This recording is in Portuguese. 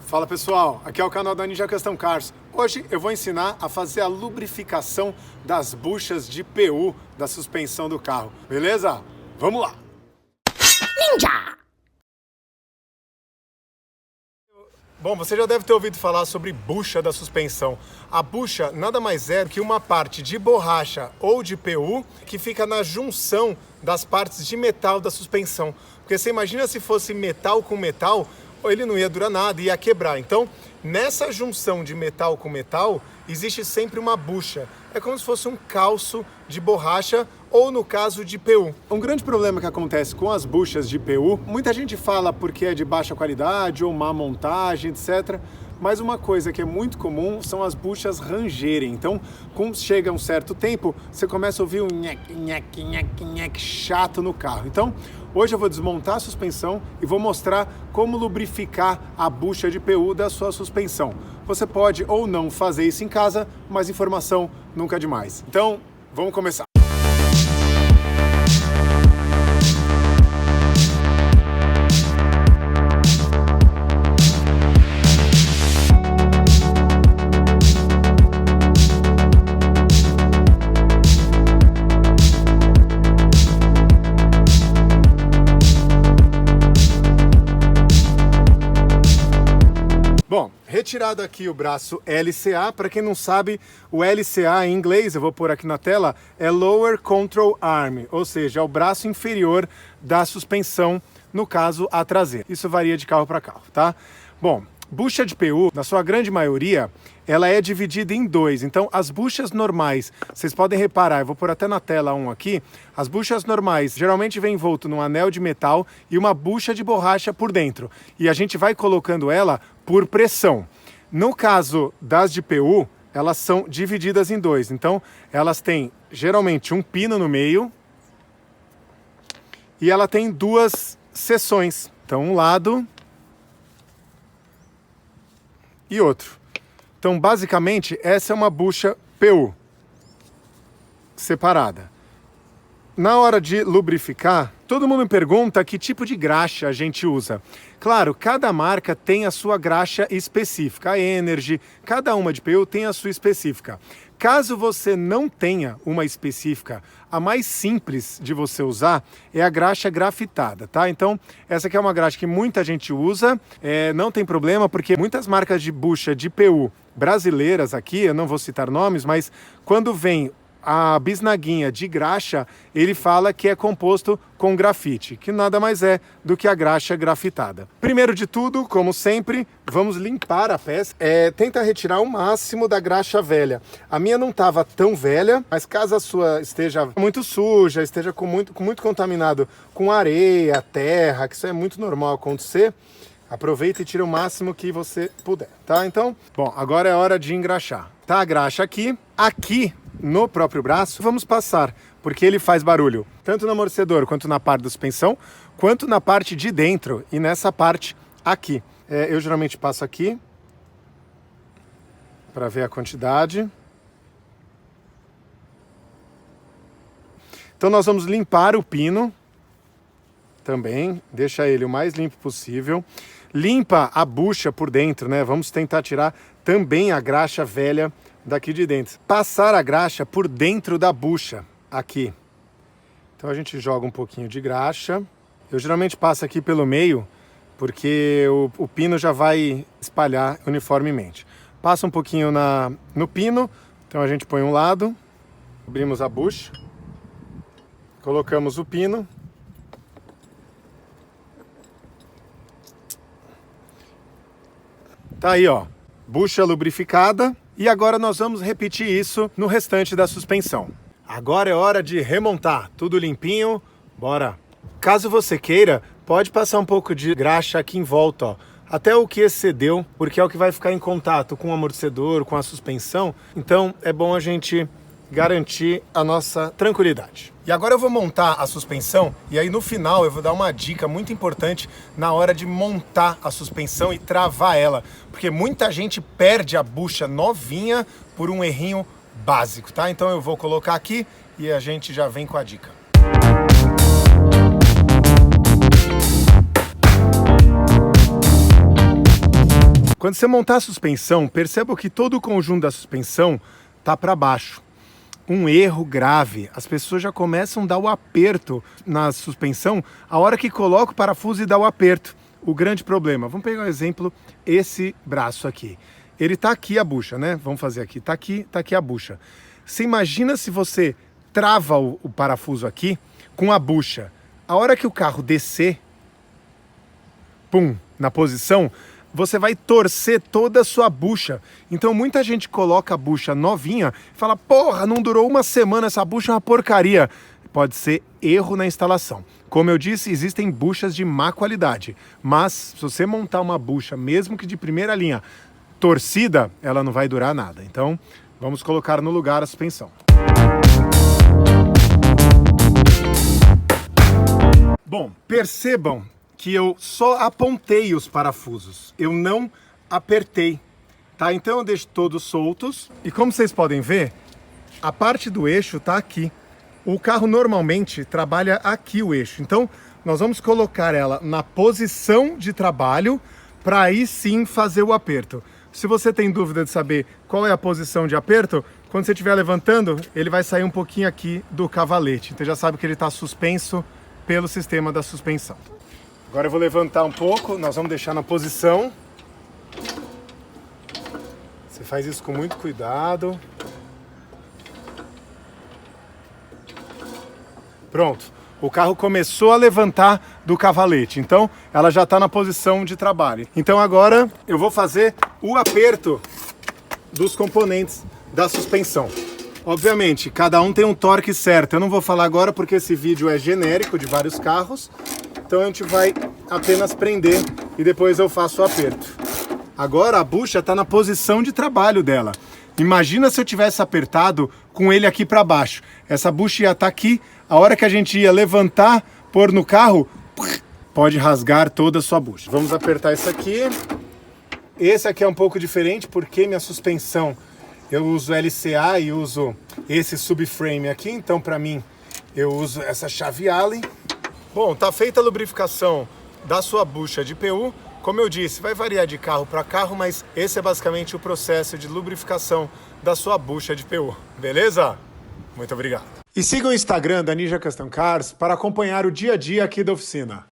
Fala pessoal, aqui é o canal da Ninja Custom Cars. Hoje eu vou ensinar a fazer a lubrificação das buchas de PU da suspensão do carro, beleza? Vamos lá! Ninja! Bom, você já deve ter ouvido falar sobre bucha da suspensão. A bucha nada mais é que uma parte de borracha ou de PU que fica na junção das partes de metal da suspensão. Porque você imagina se fosse metal com metal, ele não ia durar nada, ia quebrar. Então, nessa junção de metal com metal, existe sempre uma bucha. É como se fosse um calço de borracha ou, no caso, de PU. Um grande problema que acontece com as buchas de PU, muita gente fala porque é de baixa qualidade ou má montagem, etc. Mas uma coisa que é muito comum são as buchas rangerem. Então, quando chega um certo tempo, você começa a ouvir um nheque, nheque, nheque, nheque chato no carro. Então, hoje eu vou desmontar a suspensão e vou mostrar como lubrificar a bucha de PU da sua suspensão. Você pode ou não fazer isso em casa, mas informação nunca é demais. Então, vamos começar. Bom, retirado aqui o braço LCA, para quem não sabe, o LCA em inglês, eu vou pôr aqui na tela, é Lower Control Arm, ou seja, é o braço inferior da suspensão, no caso, a traseira. Isso varia de carro para carro, tá? Bom, bucha de PU, na sua grande maioria, ela é dividida em dois. Então, as buchas normais, vocês podem reparar, eu vou pôr até na tela um aqui, as buchas normais geralmente vem envolto num anel de metal e uma bucha de borracha por dentro. E a gente vai colocando ela por pressão. No caso das de PU, elas são divididas em dois. Então, elas têm geralmente um pino no meio e ela tem duas seções. Então, um lado e outro. Então, basicamente, essa é uma bucha PU separada. Na hora de lubrificar, todo mundo me pergunta que tipo de graxa a gente usa. Claro, cada marca tem a sua graxa específica. A Energy, cada uma de PU tem a sua específica. Caso você não tenha uma específica, a mais simples de você usar é a graxa grafitada, tá? Então, essa aqui é uma graxa que muita gente usa, não tem problema, porque muitas marcas de bucha de PU brasileiras aqui, eu não vou citar nomes, mas quando vem a bisnaguinha de graxa, ele fala que é composto com grafite, que nada mais é do que a graxa grafitada. Primeiro de tudo, como sempre, vamos limpar a peça. Tenta retirar o máximo da graxa velha. A minha não estava tão velha, mas caso a sua esteja muito suja, esteja com muito contaminado com areia, terra, que isso é muito normal acontecer, aproveita e tira o máximo que você puder, tá? Então, bom, agora é hora de engraxar. Tá a graxa aqui. Aqui, no próprio braço, vamos passar, porque ele faz barulho, tanto no amortecedor, quanto na parte da suspensão, quanto na parte de dentro e nessa parte aqui. Eu geralmente passo aqui, para ver a quantidade. Então nós vamos limpar o pino, também, deixa ele o mais limpo possível. Limpa a bucha por dentro, né? Vamos tentar tirar também a graxa velha daqui de dentro. Passar a graxa por dentro da bucha, aqui. Então a gente joga um pouquinho de graxa. Eu geralmente passo aqui pelo meio, porque o pino já vai espalhar uniformemente. Passa um pouquinho no pino, então a gente põe um lado, abrimos a bucha, colocamos o pino. Tá aí, ó, bucha lubrificada. E agora nós vamos repetir isso no restante da suspensão. Agora é hora de remontar, tudo limpinho, bora! Caso você queira, pode passar um pouco de graxa aqui em volta, ó, até o que excedeu, porque é o que vai ficar em contato com o amortecedor, com a suspensão. Então é bom a gente garantir a nossa tranquilidade. E agora eu vou montar a suspensão e aí no final eu vou dar uma dica muito importante na hora de montar a suspensão e travar ela, porque muita gente perde a bucha novinha por um errinho básico, tá? Então eu vou colocar aqui e a gente já vem com a dica. Quando você montar a suspensão, perceba que todo o conjunto da suspensão tá para baixo. Um erro grave. As pessoas já começam a dar o aperto na suspensão a hora que coloca o parafuso e dá o aperto. O grande problema. Vamos pegar um exemplo, esse braço aqui. Ele tá aqui a bucha, né? Vamos fazer aqui. Tá aqui a bucha. Você imagina se você trava o parafuso aqui com a bucha. A hora que o carro descer, pum, na posição, você vai torcer toda a sua bucha. Então muita gente coloca a bucha novinha e fala, porra, não durou uma semana, essa bucha é uma porcaria. Pode ser erro na instalação. Como eu disse, existem buchas de má qualidade, mas se você montar uma bucha, mesmo que de primeira linha, torcida, ela não vai durar nada. Então, vamos colocar no lugar a suspensão. Bom, percebam que eu só apontei os parafusos, eu não apertei, tá? Então eu deixo todos soltos e como vocês podem ver, a parte do eixo tá aqui. O carro normalmente trabalha aqui o eixo, então nós vamos colocar ela na posição de trabalho para aí sim fazer o aperto. Se você tem dúvida de saber qual é a posição de aperto, quando você estiver levantando, ele vai sair um pouquinho aqui do cavalete, então já sabe que ele está suspenso pelo sistema da suspensão. Agora eu vou levantar um pouco, nós vamos deixar na posição. Você faz isso com muito cuidado. Pronto, o carro começou a levantar do cavalete, então ela já está na posição de trabalho. Então agora eu vou fazer o aperto dos componentes da suspensão. Obviamente, cada um tem um torque certo. Eu não vou falar agora porque esse vídeo é genérico de vários carros. Então a gente vai apenas prender e depois eu faço o aperto. Agora a bucha está na posição de trabalho dela. Imagina se eu tivesse apertado com ele aqui para baixo. Essa bucha ia estar aqui, a hora que a gente ia levantar, pôr no carro, pode rasgar toda a sua bucha. Vamos apertar esse aqui. Esse aqui é um pouco diferente porque minha suspensão, eu uso LCA e uso esse subframe aqui, então para mim eu uso essa chave Allen. Bom, tá feita a lubrificação da sua bucha de PU. Como eu disse, vai variar de carro para carro, mas esse é basicamente o processo de lubrificação da sua bucha de PU. Beleza? Muito obrigado. E siga o Instagram da Ninja Custom Cars para acompanhar o dia a dia aqui da oficina.